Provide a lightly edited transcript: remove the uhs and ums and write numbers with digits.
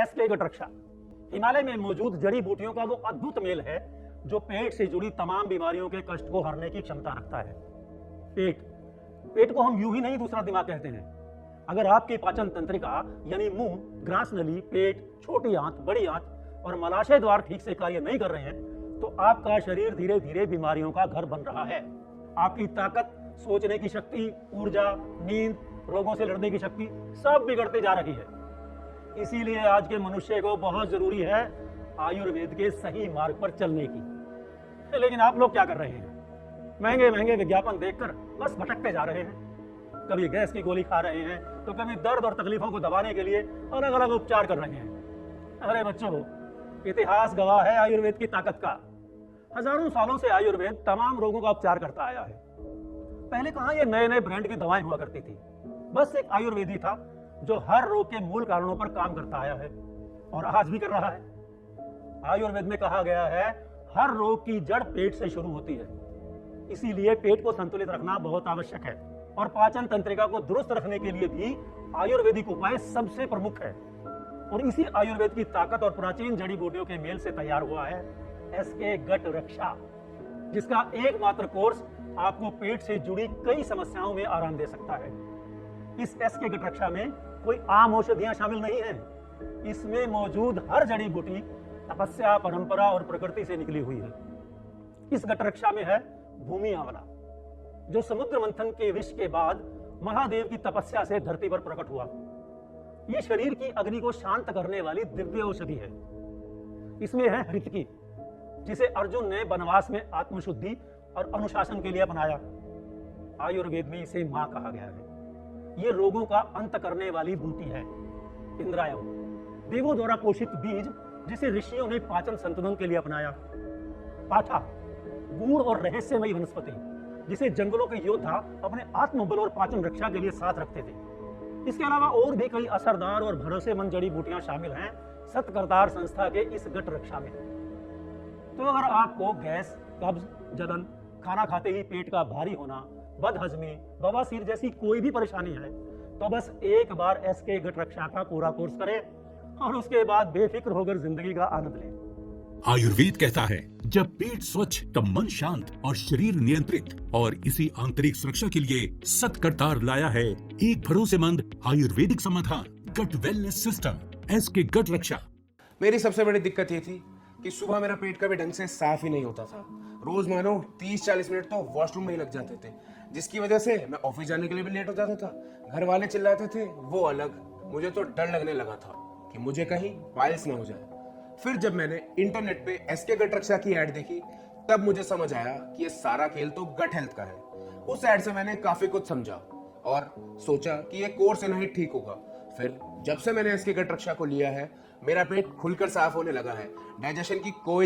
SK गट रक्षा हिमालय में मौजूद जड़ी बूटियों का वो अद्भुत मेल है जो पेट से जुड़ी तमाम बीमारियों के कष्ट को हरने की क्षमता रखता है। पेट को हम यूं ही नहीं दूसरा दिमाग कहते हैं। अगर आपकी पाचन तंत्रिका यानी मुंह, ग्रास नली, पेट, छोटी आंत, बड़ी आंत और मलाशय द्वार ठीक से कार्य नहीं कर रहे हैं तो आपका शरीर धीरे धीरे बीमारियों का घर बन रहा है। आपकी ताकत, सोचने की शक्ति, ऊर्जा, नींद, रोगों से लड़ने की शक्ति सब बिगड़ते जा रही है। इसीलिए आज के मनुष्य को बहुत जरूरी है आयुर्वेद के सही मार्ग पर चलने की। लेकिन आप लोग क्या कर रहे हैं? महंगे महंगे विज्ञापन देखकर बस भटकते जा रहे हैं। कभी गैस की गोली खा रहे हैं तो कभी दर्द और तकलीफों को दबाने के लिए अलग अलग उपचार कर रहे हैं। अरे बच्चों, इतिहास गवाह है आयुर्वेद की ताकत का। हजारों सालों से आयुर्वेद तमाम रोगों का उपचार करता आया है। पहले कहां ये नए नए ब्रांड की दवाएं हुआ करती थी। बस एक आयुर्वेदी था जो हर रोग के मूल कारणों पर काम करता आया है और आज भी कर रहा है। आयुर्वेद में कहा गया है हर रोग की जड़ पेट से शुरू होती है। इसीलिए पेट को संतुलित रखना बहुत आवश्यक है और पाचन तंत्रिका को दुरुस्त रखने के लिए भी आयुर्वेदिक उपाय सबसे प्रमुख है। और इसी आयुर्वेद की ताकत और प्राचीन जड़ी बूटियों के मेल से तैयार हुआ है एसके गट रक्षा, जिसका एकमात्र कोर्स आपको पेट से जुड़ी कई समस्याओं में आराम दे सकता है। इस एसके गट रक्षा में कोई आम औषधियां शामिल नहीं है। इसमें मौजूद हर जड़ी बूटी तपस्या, परंपरा और प्रकृति से निकली हुई है। इस गट रक्षा में है भूमि आंवला, जो समुद्र मंथन के विष के बाद महादेव की तपस्या से धरती पर प्रकट हुआ। यह शरीर की अग्नि को शांत करने वाली दिव्य औषधि है। इसमें है हृतकी, जिसे अर्जुन ने वनवास में आत्मशुद्धि और अनुशासन के लिए अपनाया। आयुर्वेद में इसे मां कहा गया है। यह रोगों का अंत करने वाली बूटी है। इंद्रायम, देवों द्वारा पोषित बीज जिसे ऋषियों ने पाचन संतुलन के लिए अपनाया। पाठा, गूढ़ और रहस्यमयी वनस्पति जिसे जंगलों के योद्धा अपने आत्मबल और पाचन रक्षा के लिए साथ रखते थे। इसके अलावा और भी कई असरदार और भरोसेमंद जड़ी बूटियां शामिल हैं सतकरतार संस्था के इस गट रक्षा में। तो अगर आपको गैस, कब्ज, जलन, खाना खाते ही पेट का भारी होना, बदहजमी, बवासीर जैसी कोई भी परेशानी है तो बस एक बार एसके गट रक्षा का पूरा कोर्स करें और उसके बाद बेफिक्र होकर जिंदगी का आनंद लें। आयुर्वेद कहता है जब पेट स्वच्छ तब मन शांत और शरीर नियंत्रित, और इसी आंतरिक सुरक्षा के लिए सतकरतार लाया है एक भरोसेमंद आयुर्वेदिक समाधान, गट वेलनेस सिस्टम, एसके गट रक्षा। मेरी सबसे बड़ी दिक्कत ये थी कि सुबह मेरा पेट कभी ढंग से साफ ही नहीं होता था। रोज मानो 30-40 मिनट तो वॉशरूम में ही लग जाते थे, जिसकी वजह से मैं ऑफिस जाने के लिए भी लेट हो जाता था। घर वाले चिल्लाते थे, वो अलग। मुझे तो डर लगने लगा था कि मुझे कहीं पाइल्स ना हो जाए। फिर जब मैंने इंटरनेट पे एसके गट रक्षा की ऐड देखी तब मुझे समझ आया कि ये सारा खेल तो गट हेल्थ का है। उस ऐड से मैंने काफी कुछ समझा और सोचा कि ये कोर्स से नहीं ठीक होगा। फिर जब से मैंने एसके गट रक्षा को लिया है मेरा पेट खुलकर साफ होने लगा है। डाइजेशन की कोई